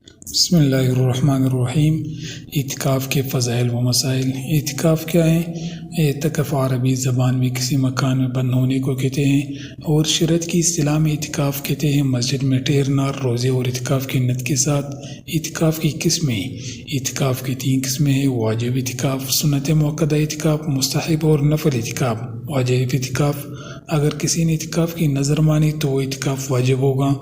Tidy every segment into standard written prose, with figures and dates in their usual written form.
بسم اللہ الرحمن الرحیم۔ اعتکاف کے فضائل و مسائل۔ اعتکاف کیا ہے؟ اعتکاف عربی زبان میں کسی مکان میں بند ہونے کو کہتے ہیں، اور شریعت کی اصطلاح میں اعتکاف کہتے ہیں مسجد میں ٹھہرنا روزے اور اعتکاف کی نیت کے ساتھ۔ اعتکاف کی قسمیں۔ اعتکاف کی 3 قسمیں ہیں: واجب اعتکاف، سنت موقدہ اعتکاف، مستحب اور نفل اعتکاف۔ واجب اعتکاف: اگر کسی نے اعتکاف کی نظر مانی تو وہ اعتکاف واجب ہوگا۔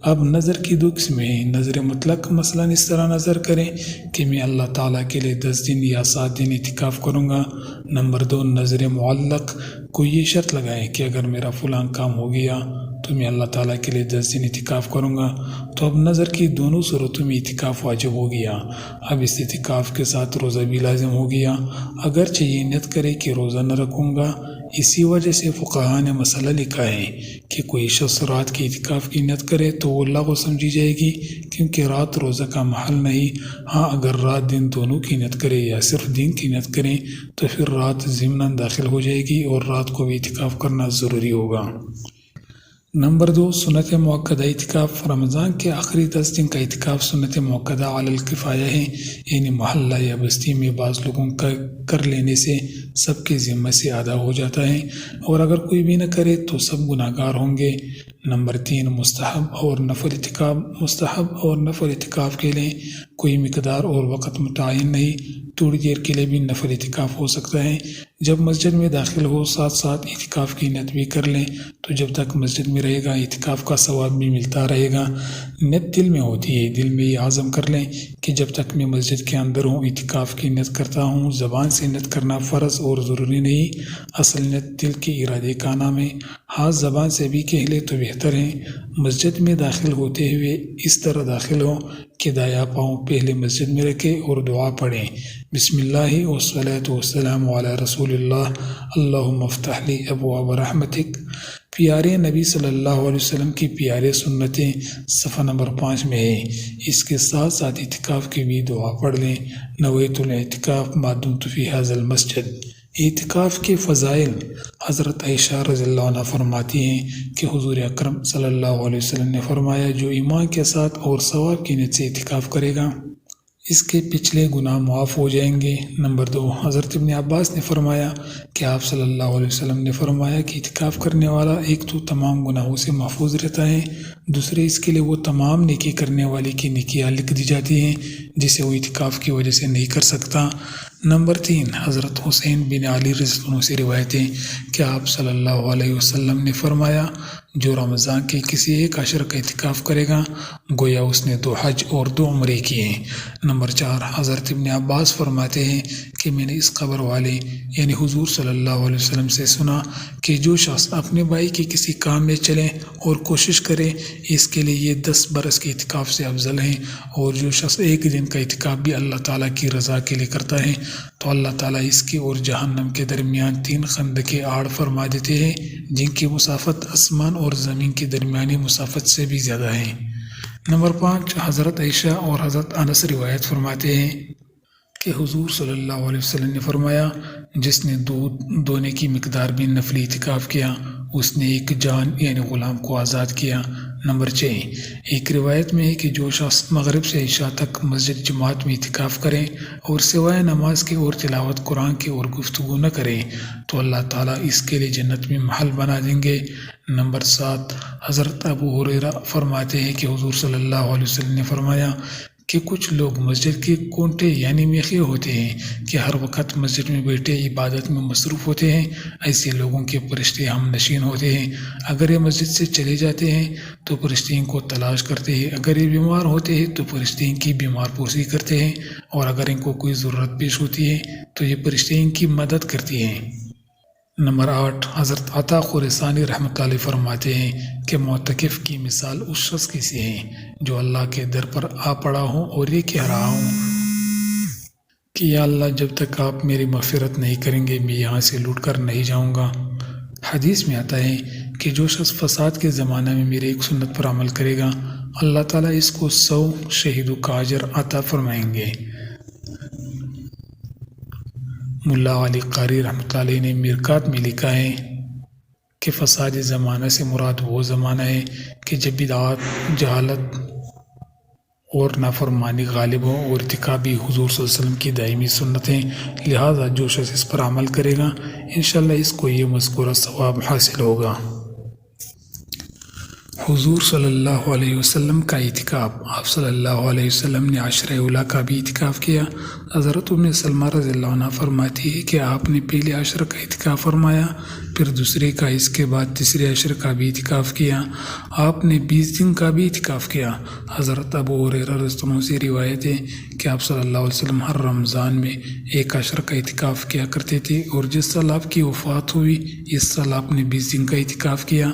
اب نظر کی 2 قسمیں ہیں: نظر مطلق، مثلا اس طرح نظر کریں کہ میں اللہ تعالیٰ کے لیے 10 دن یا 7 دن اعتکاف کروں گا۔ نمبر 2 نظر معلق، کوئی یہ شرط لگائے کہ اگر میرا فلاں کام ہو گیا تو میں اللہ تعالیٰ کے لیے 10 دن اعتکاف کروں گا۔ تو اب نظر کی دونوں صورتوں میں اعتکاف واجب ہو گیا۔ اب اس اعتکاف کے ساتھ روزہ بھی لازم ہو گیا، اگرچہ یہ نیت کرے کہ روزہ نہ رکھوں گا۔ اسی وجہ سے فقہاء نے مسئلہ لکھا ہے کہ کوئی شخص رات کی اعتکاف کی نیت کرے تو وہ لغو سمجھی جائے گی، کیونکہ رات روزہ کا محل نہیں۔ ہاں، اگر رات دن دونوں کی نیت کرے یا صرف دن کی نیت کریں تو پھر رات ضمناً داخل ہو جائے گی اور رات کو بھی اعتکاف کرنا ضروری ہوگا۔ نمبر 2 سنت موقدہ اعتکاف۔ رمضان کے آخری 10 دن کا اعتکاف سنت موقدہ علی الکفایہ ہے، یعنی محلہ یا بستی میں بعض لوگوں کا کر لینے سے سب کے ذمہ سے ادا ہو جاتا ہے، اور اگر کوئی بھی نہ کرے تو سب گناہ گار ہوں گے۔ نمبر 3 مستحب اور نفل اعتکاف۔ مستحب اور نفل اعتکاف کے لیے کوئی مقدار اور وقت متعین نہیں، تھوڑی دیر کے لیے بھی نفل اعتکاف ہو سکتا ہے۔ جب مسجد میں داخل ہو ساتھ ساتھ اعتکاف کی نیت بھی کر لیں تو جب تک مسجد میں رہے گا اعتکاف کا ثواب بھی ملتا رہے گا۔ نیت دل میں ہوتی ہے، دل میں یہ عزم کر لیں کہ جب تک میں مسجد کے اندر ہوں اعتکاف کی نیت کرتا ہوں۔ زبان سے نیت کرنا فرض اور ضروری نہیں، اصل نیت دل کے ارادے کا نام ہے۔ ہاتھ زبان سے بھی کہہ لے تو بہتر ہے۔ مسجد میں داخل ہوتے ہوئے اس طرح داخل ہو کہ دایاں پاؤں پہلے مسجد میں رکھے اور دعا پڑھیں: بسم اللہ والصلاۃ والسلام علی رسول اللہ، اللہم افتح لی ابواب رحمتک۔ پیارے نبی صلی اللہ علیہ وسلم کی پیارے سنتیں صفحہ نمبر 5 میں ہے۔ اس کے ساتھ ساتھ اعتکاف کی بھی دعا پڑھ لیں: نویت الاعتکاف ما دمت فی ھذا المسجد۔ اعتکاف کے فضائل۔ حضرت عائشہ رضی اللہ عنہ فرماتی ہیں کہ حضور اکرم صلی اللہ علیہ وسلم نے فرمایا، جو ایمان کے ساتھ اور ثواب کی نیت سے اعتکاف کرے گا اس کے پچھلے گناہ معاف ہو جائیں گے۔ نمبر 2 حضرت ابن عباس نے فرمایا کہ آپ صلی اللہ علیہ وسلم نے فرمایا کہ اعتکاف کرنے والا ایک تو تمام گناہوں سے محفوظ رہتا ہے، دوسرے اس کے لیے وہ تمام نیکی کرنے والے کی نیکیاں لکھ دی جاتی ہیں جسے وہ اعتکاف کی وجہ سے نہیں کر سکتا۔ نمبر 3 حضرت حسین بن علی رضی اللہ عنہ سے روایت ہے کہ آپ صلی اللہ علیہ وسلم نے فرمایا، جو رمضان کے کسی ایک عشر کا اعتکاف کرے گا گویا اس نے 2 حج اور 2 عمرے کیے ہیں۔ نمبر 4 حضرت ابن عباس فرماتے ہیں کہ میں نے اس قبر والے یعنی حضور صلی اللہ علیہ وسلم سے سنا کہ جو شخص اپنے بھائی کے کسی کام میں چلے اور کوشش کرے اس کے لیے یہ 10 برس کے اعتکاف سے افضل ہیں، اور جو شخص 1 دن کا اعتکاف بھی اللہ تعالیٰ کی رضا کے لیے کرتا ہے تو اللہ تعالیٰ اس کی اور جہنم کے درمیان 3 خندقیں آڑ فرما دیتے ہیں جن کی مسافت آسمان اور زمین کی درمیانی مسافت سے بھی زیادہ ہے۔ نمبر 5 حضرت عائشہ اور حضرت انس روایت فرماتے ہیں کہ حضور صلی اللہ علیہ وسلم نے فرمایا، جس نے دودھ دونے کی مقدار بھی نفلی اعتکاف کیا اس نے ایک جان یعنی غلام کو آزاد کیا۔ نمبر 6 ایک روایت میں ہے کہ جو شخص مغرب سے عشاء تک مسجد جماعت میں اعتکاف کریں اور سوائے نماز کے اور تلاوت قرآن کے اور گفتگو نہ کریں تو اللہ تعالیٰ اس کے لیے جنت میں محل بنا دیں گے۔ نمبر 7 حضرت ابو ہریرہ فرماتے ہیں کہ حضور صلی اللہ علیہ وسلم نے فرمایا کہ کچھ لوگ مسجد کے کونٹے یعنی میخے ہوتے ہیں کہ ہر وقت مسجد میں بیٹھے عبادت میں مصروف ہوتے ہیں، ایسے لوگوں کے فرشتے ہم نشین ہوتے ہیں۔ اگر یہ مسجد سے چلے جاتے ہیں تو فرشتے ان کو تلاش کرتے ہیں، اگر یہ بیمار ہوتے ہیں تو فرشتے ان کی بیمار پرسی کرتے ہیں، اور اگر ان کو کوئی ضرورت پیش ہوتی ہے تو یہ فرشتے ان کی مدد کرتی ہیں۔ نمبر 8 حضرت عطا خراسانی رحمۃ اللہ علیہ فرماتے ہیں کہ معتکف کی مثال اس شخص کی سی ہے جو اللہ کے در پر آ پڑا ہوں اور یہ کہہ رہا ہوں کہ یا اللہ جب تک آپ میری مغفرت نہیں کریں گے میں یہاں سے لوٹ کر نہیں جاؤں گا۔ حدیث میں آتا ہے کہ جو شخص فساد کے زمانہ میں میرے ایک سنت پر عمل کرے گا اللہ تعالیٰ اس کو 100 شہیدوں کا اجر عطا فرمائیں گے۔ ملا علی قاری رحمۃ اللہ علیہ نے مرکات میں لکھا ہے کہ فساد زمانہ سے مراد وہ زمانہ ہے کہ جب بدعات، جہالت اور نافرمانی غالب ہو اور ارتکابی حضور صلی اللہ علیہ وسلم کی دائمی سنتیں، لہٰذا جو شخص اس پر عمل کرے گا انشاءاللہ اس کو یہ مذکورہ ثواب حاصل ہوگا۔ حضور صلی اللہ علیہ وسلم کا اعتکاف۔ آپ صلی اللہ علیہ وسلم نے عشرہ اولیٰ کا بھی اعتکاف کیا۔ حضرت ام سلمہ رضی اللہ عنہ فرماتی ہے کہ آپ نے پہلے عشر کا اعتکاف فرمایا، پھر دوسرے کا، اس کے بعد تیسرے عشر کا بھی اعتکاف کیا۔ آپ نے 20 دن کا بھی اعتکاف کیا۔ حضرت ابو ہریرہ رضی اللہ عنہ سے روایت ہے کہ آپ صلی اللہ علیہ وسلم ہر رمضان میں ایک عشر کا اعتکاف کیا کرتے تھے، اور جس سال آپ کی وفات ہوئی اس سال آپ نے 20 دن کا اعتکاف کیا۔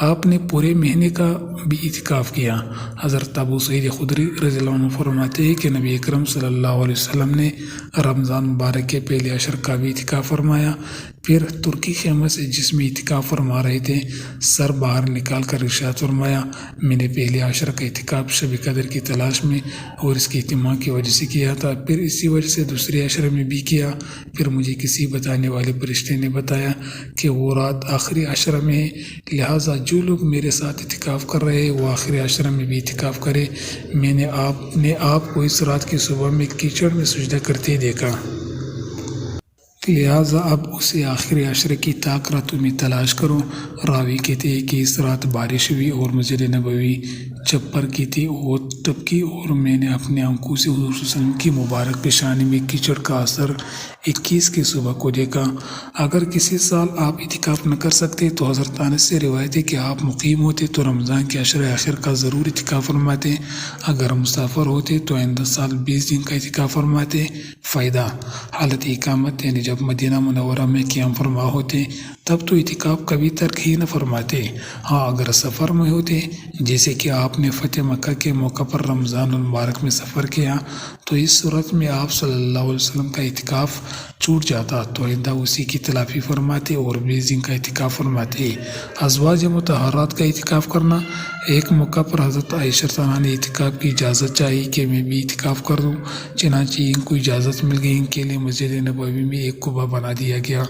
آپ نے پورے مہینے کا بھی اعتکاف کیا۔ حضرت ابو سعید خدری رضی اللہ عنہ فرماتے ہیں کہ نبی اکرم صلی اللہ علیہ وسلم نے رمضان مبارک کے پہلے عشر کا بھی اعتکاف فرمایا، پھر ترکی خیمہ سے جس میں اعتکاف فرما رہے تھے سر باہر نکال کر ارشاد فرمایا، میں نے پہلے عشر کا اعتکاف شب قدر کی تلاش میں اور اس کے اہتمام کی وجہ سے کیا تھا، پھر اسی وجہ سے دوسرے عشر میں بھی کیا۔ پھر مجھے کسی بتانے والے فرشتے نے بتایا کہ وہ رات آخری عشر میں ہے، لہٰذا جو لوگ میرے ساتھ اعتکاف کر رہے ہیں وہ آخری عشر میں بھی اعتکاف کرے۔ میں نے آپ کو اس رات کی صبح میں کیچڑ میں سجدہ کرتے دیکھا، لہٰذا اب اسے آخری عشر کی طاق راتوں میں تلاش کرو۔ راوی کہتے ہیں کہ اس رات بارش ہوئی اور مسجد نبوی چپر کی تھی اور ٹپکی، اور میں نے اپنے آنکھوں سے حضور صلی اللہ علیہ وسلم کی مبارک پیشانی میں کیچڑ کا اثر 21 کی صبح کو دیکھا۔ اگر کسی سال آپ اعتکاف نہ کر سکتے تو حضرت انس سے روایت ہے کہ آپ مقیم ہوتے تو رمضان کے عشر آخر کا ضرور اعتکاف فرماتے، اگر مسافر ہوتے تو آئندہ سال 20 دن کا اعتکاف فرماتے۔ فائدہ: حالت اقامت یعنی جب مدینہ منورہ میں قیام فرما ہوتے تب تو اعتکاف کبھی ترک ہی نہ فرماتے، ہاں اگر سفر میں ہوتے جیسے کہ آپ نے فتح مکہ کے موقع پر رمضان المبارک میں سفر کیا تو اس صورت میں آپ صلی اللہ علیہ وسلم کا اعتکاف چھوٹ جاتا تو آئندہ اسی کی تلافی فرماتے اور 20 دن کا اعتکاف فرماتے۔ ازواج مطہرات کا اعتکاف کرنا۔ ایک موقع پر حضرت عائشہ رضی اللہ عنہا نے اعتکاف کی اجازت چاہی کہ میں بھی اعتکاف کر دوں، چنانچہ ان کو اجازت مل گئی۔ ان کے لیے مسجد نبوی میں ایک قبہ بنا دیا گیا۔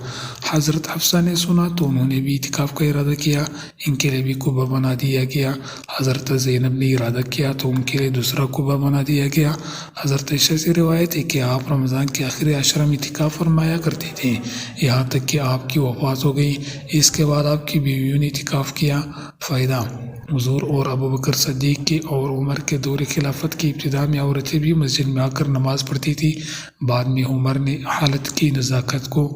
حضرت حفصہ نے سنا تو انہوں نے بھی اعتکاف کا ارادہ کیا، ان کے لیے بھی قبہ بنا دیا گیا۔ حضرت زینب نے ارادہ کیا تو ان کے لیے دوسرا قبہ بنا دیا گیا۔ حضرت عائشہ سے روایت ہے کہ آپ رمضان کے آخری عشرہ میں اعتکاف فرمایا کرتے تھے، یہاں تک کہ آپ کی وفات ہو گئی۔ اس کے بعد آپ کی بیویوں نے اعتکاف کیا۔ فائدہ: حضور اور ابوبکر صدیق کے اور عمر کے دور خلافت کی ابتدا میں عورتیں بھی مسجد میں آ کر نماز پڑھتی تھیں، بعد میں عمر نے حالت کی نزاکت کو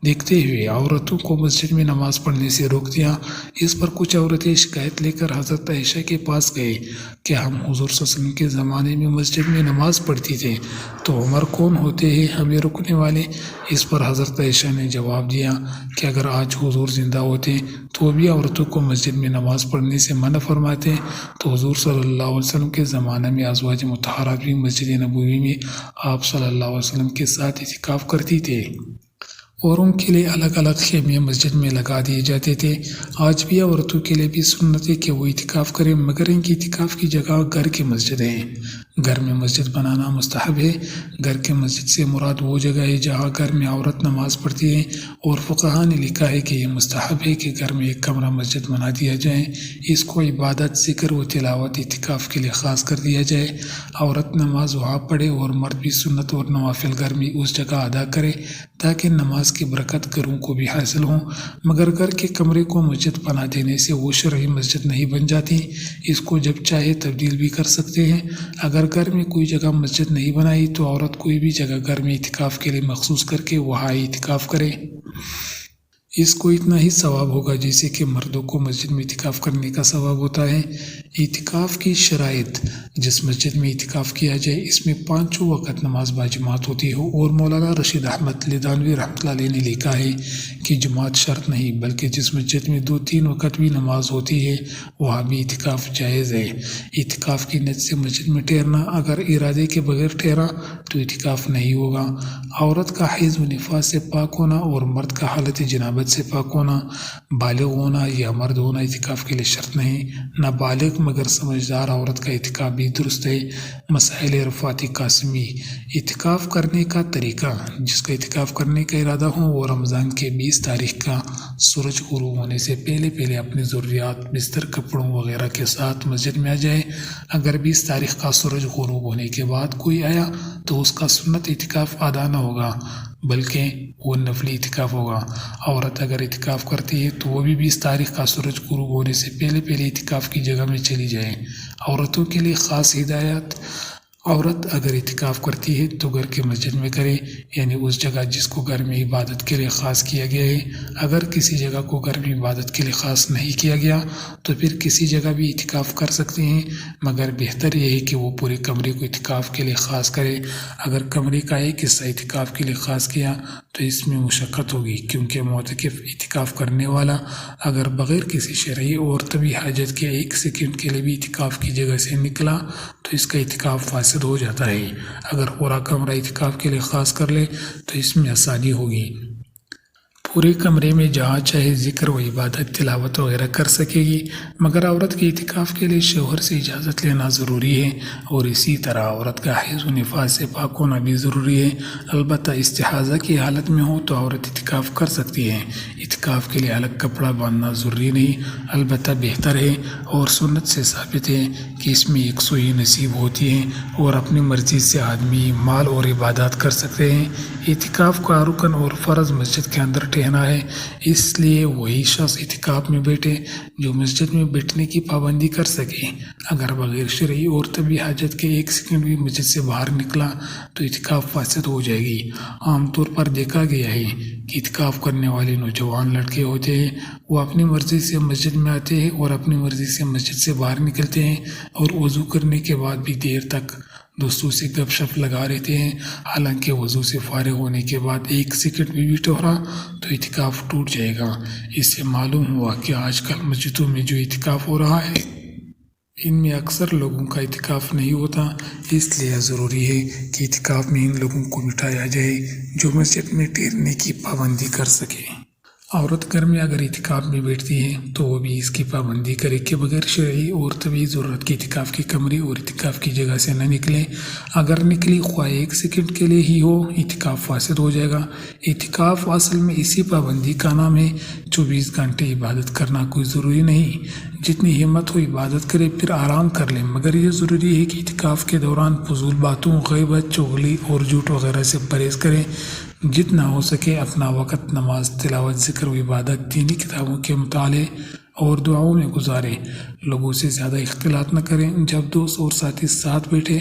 دیکھتے ہوئے عورتوں کو مسجد میں نماز پڑھنے سے روک دیا۔ اس پر کچھ عورتیں شکایت لے کر حضرت عائشہ کے پاس گئے کہ ہم حضور صلی اللہ علیہ وسلم کے زمانے میں مسجد میں نماز پڑھتی تھے تو عمر کون ہوتے ہیں ہمیں روکنے والے؟ اس پر حضرت عائشہ نے جواب دیا کہ اگر آج حضور زندہ ہوتے تو بھی عورتوں کو مسجد میں نماز پڑھنے سے منع فرماتے تو حضور صلی اللہ علیہ وسلم کے زمانے میں ازواج مطہرات بھی مسجد نبوی میں آپ صلی اللہ علیہ وسلم کے ساتھ اعتکاف کرتی تھے اور ان کے لیے الگ الگ خیمے مسجد میں لگا دیے جاتے تھے۔ آج بھی عورتوں کے لیے بھی سنت ہے کہ وہ اعتکاف کریں، مگر ان کی اعتکاف کی جگہ گھر کی مسجد ہے۔ گھر میں مسجد بنانا مستحب ہے۔ گھر کے مسجد سے مراد وہ جگہ ہے جہاں گھر میں عورت نماز پڑھتی ہے، اور فقہاء نے لکھا ہے کہ یہ مستحب ہے کہ گھر میں ایک کمرہ مسجد بنا دیا جائے، اس کو عبادت، ذکر و تلاوت، اعتکاف کے لیے خاص کر دیا جائے۔ عورت نماز وہاں پڑھے اور مرد بھی سنت اور نوافل گھر میں اس جگہ ادا کرے تاکہ نماز کی برکت گھروں کو بھی حاصل ہوں، مگر گھر کے کمرے کو مسجد بنا دینے سے وہ شرعی مسجد نہیں بن جاتی، اس کو جب چاہے تبدیل بھی کر سکتے ہیں۔ اگر گھر میں کوئی جگہ مسجد نہیں بنائی تو عورت کوئی بھی جگہ گھر میں اعتکاف کے لیے مخصوص کر کے وہاں اعتکاف کرے، اس کو اتنا ہی ثواب ہوگا جیسے کہ مردوں کو مسجد میں اعتکاف کرنے کا ثواب ہوتا ہے۔ اعتکاف کی شرائط: جس مسجد میں اعتکاف کیا جائے اس میں 5 وقت نماز باجماعت ہوتی ہو، اور مولانا رشید احمد لدھانوی رحمۃ اللہ علیہ نے لکھا ہے کہ جماعت شرط نہیں بلکہ جس مسجد میں 2-3 وقت بھی نماز ہوتی ہے وہاں بھی اعتکاف جائز ہے۔ اعتکاف کی نیت سے مسجد میں ٹھہرنا: اگر ارادے کے بغیر ٹھہرا تو اعتکاف نہیں ہوگا۔ عورت کا حیض و نفاس سے پاک ہونا اور مرد کا حالت جنابت سے پاک ہونا، بالغ ہونا یا مرد ہونا اعتکاف کے لیے شرط نہیں۔ نابالغ مگر سمجھدار عورت کا اعتکاف بھی درست ہے۔ مسائل رفعت قاسمی: اعتکاف کرنے کا طریقہ: جس کا اعتکاف کرنے کا ارادہ ہو وہ رمضان کے 20 20 تاریخ کا سورج غروب ہونے سے پہلے پہلے اپنی ضروریات بستر کپڑوں وغیرہ کے ساتھ مسجد میں آ جائے۔ اگر 20 تاریخ کا سورج غروب ہونے کے بعد کوئی آیا تو اس کا سنت اعتکاف ادا نہ ہوگا بلکہ وہ نفلی اعتکاف ہوگا۔ عورت اگر اعتکاف کرتی ہے تو وہ بھی 20 تاریخ کا سورج غروب ہونے سے پہلے پہلے اعتکاف کی جگہ میں چلی جائے۔ عورتوں کے لیے خاص ہدایت: عورت اگر اعتکاف کرتی ہے تو گھر کے مسجد میں کرے، یعنی اس جگہ جس کو گھر میں عبادت کے لیے خاص کیا گیا ہے۔ اگر کسی جگہ کو گھر میں عبادت کے لیے خاص نہیں کیا گیا تو پھر کسی جگہ بھی اعتکاف کر سکتے ہیں، مگر بہتر یہ ہے کہ وہ پورے کمرے کو اعتکاف کے لیے خاص کرے۔ اگر کمرے کا ایک حصہ اعتکاف کے لیے خاص کیا تو اس میں مشقت ہوگی، کیونکہ معتکف اعتکاف کرنے والا اگر بغیر کسی شرعی اور طبی حاجت کے 1 سیکنڈ کے لیے بھی اعتکاف کی جگہ سے نکلا تو اس کا اعتکاف فاسد ہو جاتا ہے۔ اگر پورا کمرہ اعتکاف کے لیے خاص کر لے تو اس میں آسانی ہوگی۔ پورے کمرے میں جہاں چاہے ذکر و عبادت تلاوت وغیرہ کر سکے گی، مگر عورت کے اعتکاف کے لیے شوہر سے اجازت لینا ضروری ہے، اور اسی طرح عورت کا حیض و نفاس سے پاک ہونا بھی ضروری ہے۔ البتہ استحاضہ کی حالت میں ہو تو عورت اعتکاف کر سکتی ہے۔ اعتکاف کے لیے الگ کپڑا باندھنا ضروری نہیں، البتہ بہتر ہے اور سنت سے ثابت ہے کہ اس میں 1 سوئی نصیب ہوتی ہے اور اپنی مرضی سے آدمی مال اور عبادات کر سکتے ہیں۔ اعتکاف کا رکن اور فرض مسجد کے اندر ٹہنا ہے، اس لیے وہی شخص اعتکاف میں بیٹھے جو مسجد میں بیٹھنے کی پابندی کر سکے۔ اگر بغیر شرعی اور طبی حاجت کے 1 سیکنڈ بھی مسجد سے باہر نکلا تو اعتکاف فاسد ہو جائے گی۔ عام طور پر دیکھا گیا ہے کہ اعتکاف کرنے والے نوجوان لڑکے ہوتے ہیں، وہ اپنی مرضی سے مسجد میں آتے ہیں اور اپنی مرضی سے مسجد سے باہر نکلتے ہیں، اور وضو کرنے کے بعد بھی دیر تک دوستوں سے گپ شپ لگا رہتے ہیں۔ حالانکہ وضو سے فارغ ہونے کے بعد 1 سیکنڈ بھی ٹھہرا تو اعتکاف ٹوٹ جائے گا۔ اس سے معلوم ہوا کہ آج کل مسجدوں میں جو اعتکاف ہو رہا ہے ان میں اکثر لوگوں کا اعتکاف نہیں ہوتا، اس لیے ضروری ہے کہ اعتکاف میں ان لوگوں کو بٹھایا جائے جو مسجد میں ٹھہرنے کی پابندی کر سکے۔ عورت گھر میں اگر اعتکاف میں بیٹھتی ہے تو وہ بھی اس کی پابندی کرے کہ بغیر شرعی اور طبی ضرورت کی اعتکاف کے کمرے اور اعتکاف کی جگہ سے نہ نکلے۔ اگر نکلی خواہ 1 سیکنڈ کے لیے ہی ہو، اعتکاف فاسد ہو جائے گا۔ اعتکاف اصل میں اسی پابندی کا نام ہے۔ 24 گھنٹے عبادت کرنا کوئی ضروری نہیں، جتنی ہمت ہو عبادت کرے، پھر آرام کر لیں، مگر یہ ضروری ہے کہ اعتکاف کے دوران فضول باتوں، غیبت، چغلی اور جھوٹ وغیرہ سے پرہیز کریں۔ جتنا ہو سکے اپنا وقت نماز، تلاوت، ذکر و عبادت، دینی کتابوں کے مطالعے اور دعاؤں میں گزاریں۔ لوگوں سے زیادہ اختلاط نہ کریں۔ جب دوست اور ساتھی ساتھ بیٹھے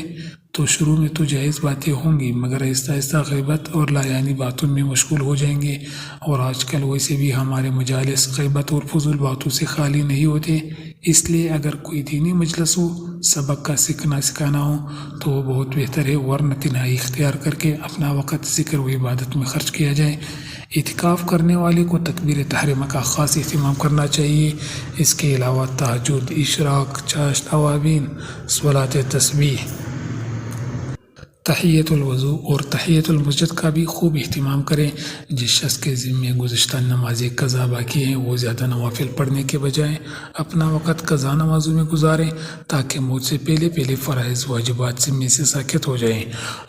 تو شروع میں تو جائز باتیں ہوں گی، مگر آہستہ آہستہ غیبت اور لایانی باتوں میں مشغول ہو جائیں گے، اور آج کل ویسے بھی ہمارے مجالس غیبت اور فضول باتوں سے خالی نہیں ہوتے۔ اس لیے اگر کوئی دینی مجلس ہو، سبق کا سکھانا ہو تو وہ بہت بہتر ہے، ورنہ تنہائی اختیار کر کے اپنا وقت ذکر و عبادت میں خرچ کیا جائے۔ اعتکاف کرنے والے کو تکبیر تحریمہ کا خاص اہتمام کرنا چاہیے۔ اس کے علاوہ تہجد، اشراق، چاشت اوابین، صلاۃ تسبیح، تحیۃ الوضو اور تحیۃ المسجد کا بھی خوب اہتمام کریں۔ جس شخص کے ذمے گزشتہ نمازیں قضا باقی ہیں، وہ زیادہ نوافل پڑھنے کے بجائے اپنا وقت قضا نمازوں میں گزاریں تاکہ موت سے پہلے پہلے فرائض واجبات ذمے سے ساقط ہو جائیں۔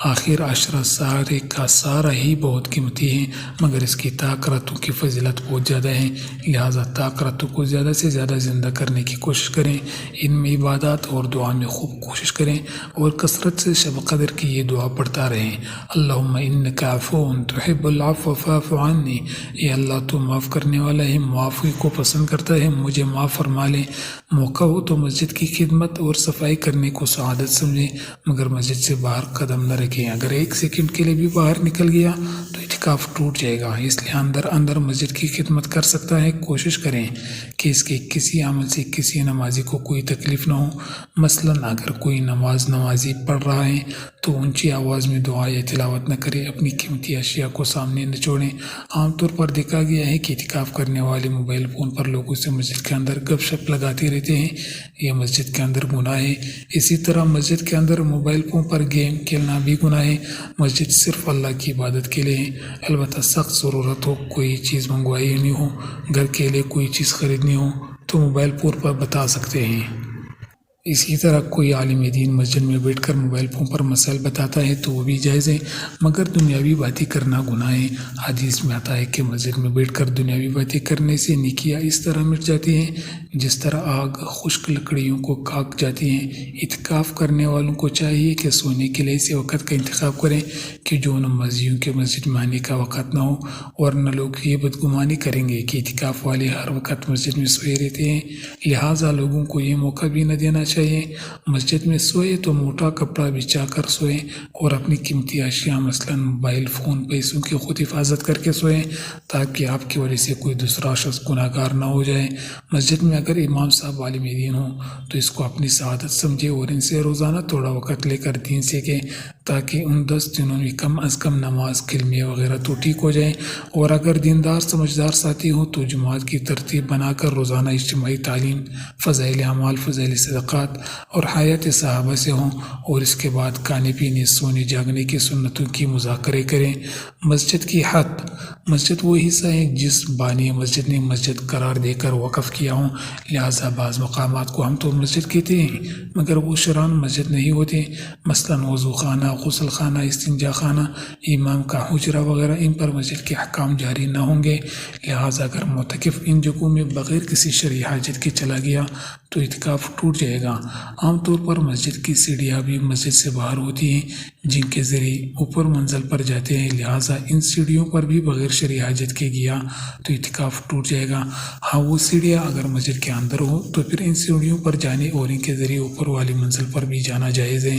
آخر عشرہ سارے کا سارا ہی بہت قیمتی ہے، مگر اس کی طاق راتوں کی فضیلت بہت زیادہ ہے، لہٰذا طاق راتوں کو زیادہ سے زیادہ زندہ کرنے کی کوشش کریں۔ ان میں عبادات اور دعا میں خوب کوشش کریں اور کثرت سے شب قدر کی یہ دعا پڑھتا رہیں: اللہم انک عفو تحب العفو فاعف عنی۔ اے اللہ تو معاف کرنے والا ہے، معافی کو پسند کرتا ہے، مجھے معاف فرما لے۔ موقع ہو تو مسجد کی خدمت اور صفائی کرنے کو سعادت سمجھیں، مگر مسجد سے باہر قدم نہ رکھیں۔ اگر 1 سیکنڈ کے لیے بھی باہر نکل گیا تو اعتکاف ٹوٹ جائے گا، اس لیے اندر مسجد کی خدمت کر سکتا ہے۔ کوشش کریں کہ اس کے کسی عمل سے کسی نمازی کو کوئی تکلیف نہ ہو۔ مثلاً اگر کوئی نمازی پڑھ رہا ہے تو اونچی آواز میں دعا یا تلاوت نہ کرے، اپنی قیمتی اشیاء کو سامنے نہ چھوڑیں۔ عام طور پر دیکھا گیا ہے کہ اعتکاف کرنے والے موبائل فون پر لوگوں سے مسجد کے اندر گپ شپ لگاتے رہتے ہیں، یہ مسجد کے اندر گناہ ہے۔ اسی طرح مسجد کے اندر موبائل فون پر گیم کھیلنا بھی گناہ ہے۔ مسجد صرف اللہ کی عبادت کے لیے ہے، البتہ سخت ضرورت ہو، کوئی چیز منگوائی نہیں ہو، گھر کے لیے کوئی چیز خریدنی ہو تو موبائل فون پر بتا سکتے ہیں۔ اسی طرح کوئی عالم دین مسجد میں بیٹھ کر موبائل فون پر مسائل بتاتا ہے تو وہ بھی جائز ہے، مگر دنیاوی باتیں کرنا گناہ ہے۔ حدیث میں آتا ہے کہ مسجد میں بیٹھ کر دنیاوی باتیں کرنے سے نیکیاں اس طرح مٹ جاتی ہیں جس طرح آگ خشک لکڑیوں کو کاٹ جاتی ہیں۔ اعتکاف کرنے والوں کو چاہیے کہ سونے کے لیے ایسے وقت کا انتخاب کریں کہ جو نمازیوں کے مسجد میں آنے کا وقت نہ ہو، ورنہ لوگ یہ بدگمانی کریں گے کہ اعتکاف والے ہر وقت مسجد میں سوئے رہتے ہیں، لہٰذا لوگوں کو یہ موقع بھی نہ دینا چاہیے۔ مسجد میں سوئے تو موٹا کپڑا بچھا کر سوئیں اور اپنی قیمتی اشیاء مثلا موبائل فون پیسوں کی خود حفاظت کر کے سوئیں تاکہ آپ کی وجہ سے کوئی دوسرا شخص گناہ گار نہ ہو جائے۔ مسجد میں اگر امام صاحب عالم دین ہوں تو اس کو اپنی سعادت سمجھے اور ان سے روزانہ تھوڑا وقت لے کر دین سیکھیں تاکہ ان 10 دنوں میں کم از کم نماز، کلمے وغیرہ تو ٹھیک ہو جائیں، اور اگر دیندار سمجھدار ساتھی ہوں تو جماعت کی ترتیب بنا کر روزانہ اجتماعی تعلیم، فضائل اعمال، فضائل صدقات اور حیات صحابہ سے ہوں، اور اس کے بعد کھانے پینے، سونے جاگنے کی سنتوں کی مذاکرے کریں۔ مسجد کی حد، مسجد وہ حصہ ہے جس بانی مسجد نے مسجد قرار دے کر وقف کیا ہوں، لہٰذا بعض مقامات کو ہم تو مسجد کہتے ہیں مگر وہ شرعاً مسجد نہیں ہوتے، مثلا وضو خانہ، غسل خانہ، استنجا خانہ، امام کا حجرہ وغیرہ، ان پر مسجد کے احکام جاری نہ ہوں گے، لہٰذا اگر معتکف ان جگہوں میں بغیر کسی شرعی حاجت کے چلا گیا تو اعتکاف ٹوٹ جائے گا۔ عام طور پر مسجد کی سیڑھیاں بھی مسجد سے باہر ہوتی ہیں جن کے ذریعے اوپر منزل پر جاتے ہیں، لہٰذا ان سیڑھیوں پر بھی بغیر شرعی حاجت کے گیا تو اعتکاف ٹوٹ جائے گا۔ ہاں وہ سیڑھیاں اگر مسجد کے اندر ہو تو پھر ان سیڑھیوں پر جانے اور ان کے ذریعے اوپر والی منزل پر بھی جانا جائز ہے۔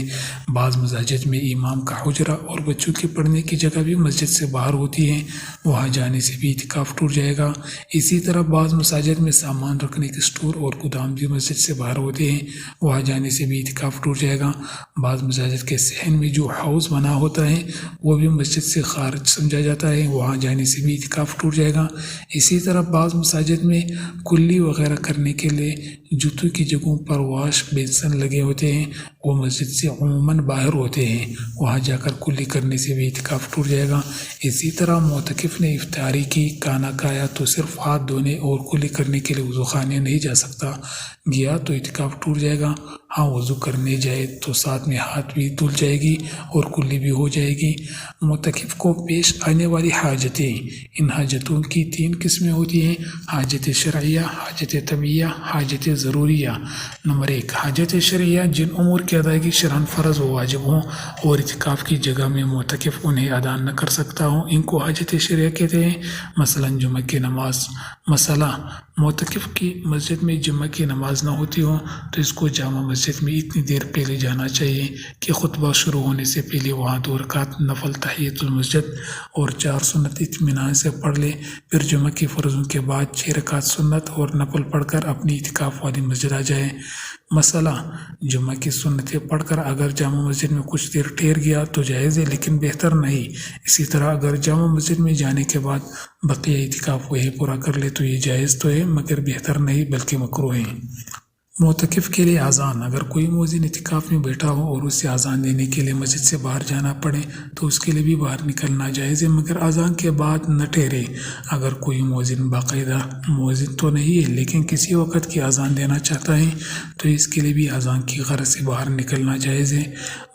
بعض مساجد میں امام کا حجرہ اور بچوں کے پڑھنے کی جگہ بھی مسجد سے باہر ہوتی ہے، وہاں جانے سے بھی اعتکاف ٹوٹ جائے گا۔ اسی طرح بعض مساجد میں سامان رکھنے کے اسٹور اور گودام بھی مسجد سے باہر ہوتے ہیں، وہاں جانے سے بھی اعتکاف ٹوٹ جائے گا۔ بعض مساجد کے صحن میں جو ہاؤس بنا ہوتا ہے وہ بھی مسجد سے خارج سمجھا جاتا ہے، وہاں جانے سے بھی اعتکاف ٹوٹ جائے گا۔ اسی طرح بعض مساجد میں کلی وغیرہ کرنے کے لیے جوتوں کی جگہوں پر واش بیسن لگے ہوتے ہیں، وہ مسجد سے عموماً باہر ہوتے ہیں، وہاں جا کر کلی کرنے سے بھی اعتکاف ٹوٹ جائے گا۔ اسی طرح معتکف نے افطاری کی، کھانا کھایا تو صرف ہاتھ دھونے اور کلی کرنے کے لیے وضو خانے نہیں جا سکتا، گیا تو اعتکاف ٹوٹ جائے گا۔ ہاں وضو کرنے جائے تو ساتھ میں ہاتھ بھی دھل جائے گی اور کلی بھی ہو جائے گی۔ معتکف کو پیش آنے والی حاجتیں، ان حاجتوں کی 3 قسمیں ہوتی ہیں: حاجت شرعیہ، حاجت طبیعیہ، حاجت ضروریہ۔ نمبر 1، حاجت شرعیہ، جن امور کی ادائیگی شرعاً فرض و واجب ہوں اور اعتکاف کی جگہ میں معتکف انہیں ادا نہ کر سکتا ہوں، ان کو حاجت شرعیہ کہتے ہیں۔ مثلا جمعہ کی نماز۔ مسئلہ، معتکف کی مسجد میں جمعہ کی نماز نہ ہوتی ہو تو اس کو جامع مسجد میں اتنی دیر پہلے جانا چاہیے کہ خطبہ شروع ہونے سے پہلے وہاں 2 رکعت نفل تحیۃ المسجد اور 4 سنت اطمینان سے پڑھ لے، پھر جمعہ کی فرضوں کے بعد 6 رکعت سنت اور نفل پڑھ کر اپنی اعتکاف والی مسجد آ جائے۔ مسئلہ، جمعہ کی سنتیں پڑھ کر اگر جامع مسجد میں کچھ دیر ٹھہر گیا تو جائز ہے لیکن بہتر نہیں۔ اسی طرح اگر جامع مسجد میں جانے کے بعد بقیہ اعتکاف وہی پورا کر لے تو یہ جائز تو ہے مگر بہتر نہیں بلکہ مکروہ ہے۔ معتکف کے لیے اذان، اگر کوئی مؤذن اعتکاف میں بیٹھا ہو اور اسے اذان دینے کے لیے مسجد سے باہر جانا پڑے تو اس کے لیے بھی باہر نکلنا جائز ہے مگر اذان کے بعد نہ ٹھہرے۔ اگر کوئی مؤذن باقاعدہ مؤذن تو نہیں ہے لیکن کسی وقت کی اذان دینا چاہتا ہے تو اس کے لیے بھی اذان کی غرض سے باہر نکلنا جائز ہے۔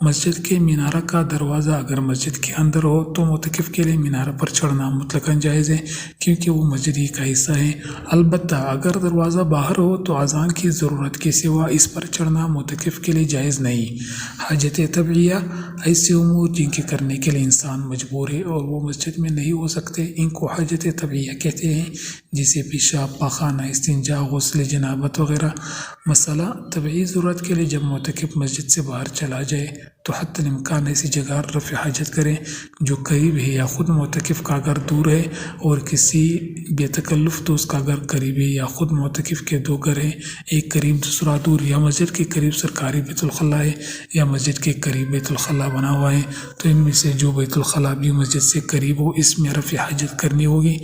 مسجد کے مینارہ کا دروازہ اگر مسجد کے اندر ہو تو معتکف کے لیے مینارہ پر چڑھنا مطلقاً جائز ہے کیونکہ وہ مسجد ہی کا حصہ ہے۔ البتہ اگر دروازہ باہر ہو تو اذان کی ضرورت کے سوا اس پر چڑھنا معتکف کے لیے جائز نہیں۔ حاجت طبیعیہ، ایسے امور جن کے کرنے کے لیے انسان مجبور ہے اور وہ مسجد میں نہیں ہو سکتے، ان کو حاجت طبیعیہ کہتے ہیں، جیسے پیشاب، پاخانہ، استنجا، غسل جنابت وغیرہ۔ مسئلہ، طبیعی ضرورت کے لیے جب معتکف مسجد سے باہر چلا جائے تو حتی الامکان ایسی جگہ رفع حاجت کریں جو قریب ہے یا خود معتکف کا گھر دور ہے اور کسی بے تکلف دوست کا گھر قریب ہے یا خود معتکف کے 2 گھر ہیں، ایک قریب دوسرا دور، یا مسجد کے قریب سرکاری بیت الخلاء ہے یا مسجد کے قریب بیت الخلاء بنا ہوا ہے تو ان میں سے جو بیت الخلاء بھی مسجد سے قریب ہو اس میں رفع حاجت کرنی ہوگی۔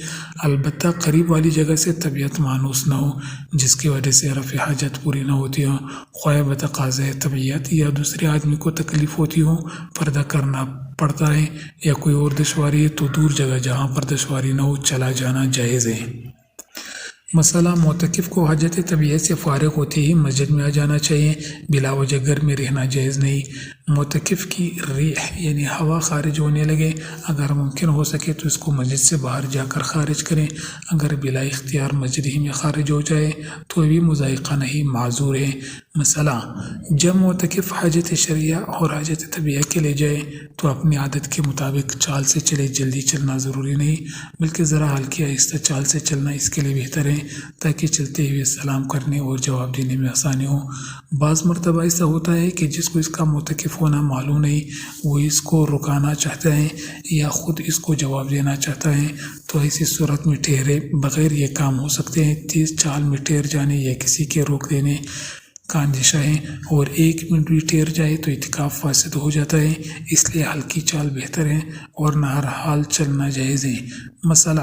البتہ قریب والی جگہ سے طبیعت مانوس نہ ہو جس کی وجہ سے رفع حاجت پوری نہ ہوتی ہو، خواہ بتقاضۂ طبیعت یا دوسرے آدمی کو تکلیف ہوتی ہو، پردہ کرنا پڑتا ہے یا کوئی اور دشواری ہے تو دور جگہ جہاں پر دشواری نہ ہو چلا جانا جائز ہے۔ مسئلہ معتکف کو حاجت طبیعت سے فارغ ہوتے ہی مسجد میں آ جانا چاہیے، بلا وجہ گھر میں رہنا جائز نہیں۔ معتکف کی ریح یعنی ہوا خارج ہونے لگے، اگر ممکن ہو سکے تو اس کو مسجد سے باہر جا کر خارج کریں، اگر بلا اختیار مسجد ہی میں خارج ہو جائے تو بھی مذائقہ نہیں، معذور ہے۔ مسئلہ جب معتکف حاجت شرعیہ اور حاجت طبیعہ کے لے جائے تو اپنی عادت کے مطابق چال سے چلے، جلدی چلنا ضروری نہیں بلکہ ذرا ہلکی آہستہ چال سے چلنا اس کے لیے بہتر ہے تاکہ چلتے ہوئے سلام کرنے اور جواب دینے میں آسانی ہو۔ بعض مرتبہ ایسا ہوتا ہے کہ جس کو اس کا معتکف ہونا معلوم نہیں وہ اس کو رکانا چاہتا ہے یا خود اس کو جواب دینا چاہتا ہے، تو ایسی صورت میں ٹھہرے بغیر یہ کام ہو سکتے ہیں۔ تیز چال میں ٹھہر جانے یا کسی کے روک دینے کا اندیشہ ہے اور 1 منٹ بھی ٹھہر جائے تو اعتکاف فاسد ہو جاتا ہے، اس لیے ہلکی چال بہتر ہے اور نہ ہر حال چلنا جائز ہے۔ مسئلہ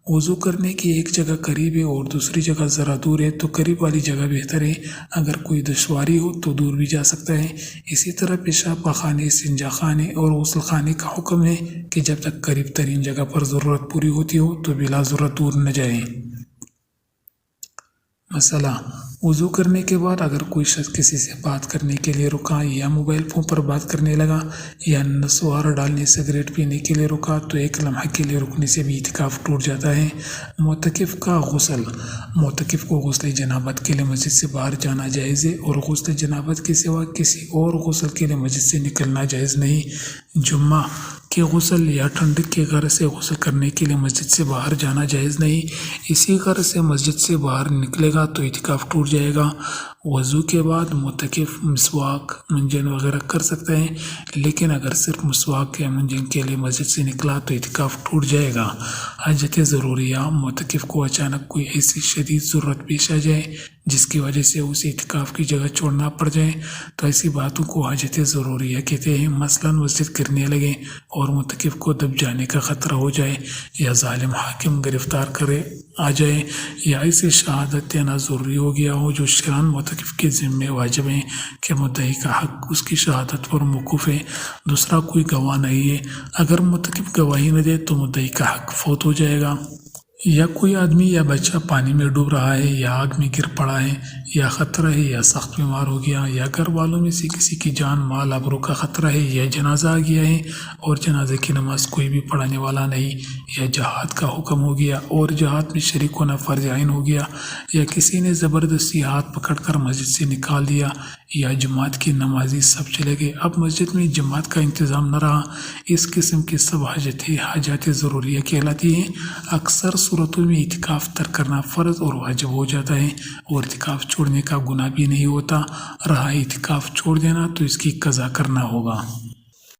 وضو کرنے کی ایک جگہ قریب ہے اور دوسری جگہ ذرا دور ہے تو قریب والی جگہ بہتر ہے، اگر کوئی دشواری ہو تو دور بھی جا سکتا ہے۔ اسی طرح پیشاب پاخانے، استنجا خانے اور غسل خانے کا حکم ہے کہ جب تک قریب ترین جگہ پر ضرورت پوری ہوتی ہو تو بلا ضرورت دور نہ جائیں۔ مسئلہ وضو کرنے کے بعد اگر کوئی شخص کسی سے بات کرنے کے لیے رکا یا موبائل فون پر بات کرنے لگا یا نسوار ڈالنے سگریٹ پینے کے لیے رکا تو 1 لمحہ کے لیے رکنے سے بھی اعتکاف ٹوٹ جاتا ہے۔ معتکف کا غسل، معتکف کو غسل جنابت کے لیے مسجد سے باہر جانا جائز ہے اور غسل جنابت کے سوا کسی اور غسل کے لیے مسجد سے نکلنا جائز نہیں۔ جمعہ کے غسل یا ٹھنڈک کے غرض سے غسل کرنے کے لیے مسجد سے باہر جانا جائز نہیں، اسی غرض سے مسجد سے باہر نکلے گا تو اعتکاف ٹوٹ جائے گا۔ وضو کے بعد معتکف مسواک، منجن وغیرہ کر سکتے ہیں، لیکن اگر صرف مسواک یا منجن کے لیے مسجد سے نکلا تو اعتکاف ٹوٹ جائے گا۔ حاجت ضروریہ، معتکف کو اچانک کوئی ایسی شدید ضرورت پیش آ جائے جس کی وجہ سے اسے اعتکاف کی جگہ چھوڑنا پڑ جائے تو ایسی باتوں کو حاجت ضروریہ کہتے ہیں۔ مثلا مسجد گرنے لگے اور معتکف کو دب جانے کا خطرہ ہو جائے یا ظالم حاکم گرفتار کرے آ جائے یا ایسی شہادت دینا ضروری ہو گیا ہو جو شرعاً معتکف کے ذمے واجب ہیں کہ مدعی کا حق اس کی شہادت پر موقوف ہے، دوسرا کوئی گواہ نہیں ہے، اگر معتکف گواہی نہ دے تو مدعی کا حق فوت ہو جائے گا۔ یا کوئی آدمی یا بچہ پانی میں ڈوب رہا ہے یا آگ میں گر پڑا ہے یا خطرہ ہے یا سخت بیمار ہو گیا یا گھر والوں میں سے کسی کی جان مال آبرو کا خطرہ ہے یا جنازہ آ گیا ہے اور جنازے کی نماز کوئی بھی پڑھانے والا نہیں یا جہاد کا حکم ہو گیا اور جہاد میں شریک ہونا فرض عین ہو گیا یا کسی نے زبردستی ہاتھ پکڑ کر مسجد سے نکال دیا یا جماعت کی نمازی سب چلے گئے، اب مسجد میں جماعت کا انتظام نہ رہا، اس قسم کی سب حاجات ضروریہ کہلاتی ہیں۔ اکثر صورتوں میں اعتکاف ترک کرنا فرض اور واجب ہو جاتا ہے اور اعتکاف چھوڑنے کا گناہ بھی نہیں ہوتا، رہا اعتکاف چھوڑ دینا تو اس کی قضا کرنا ہوگا۔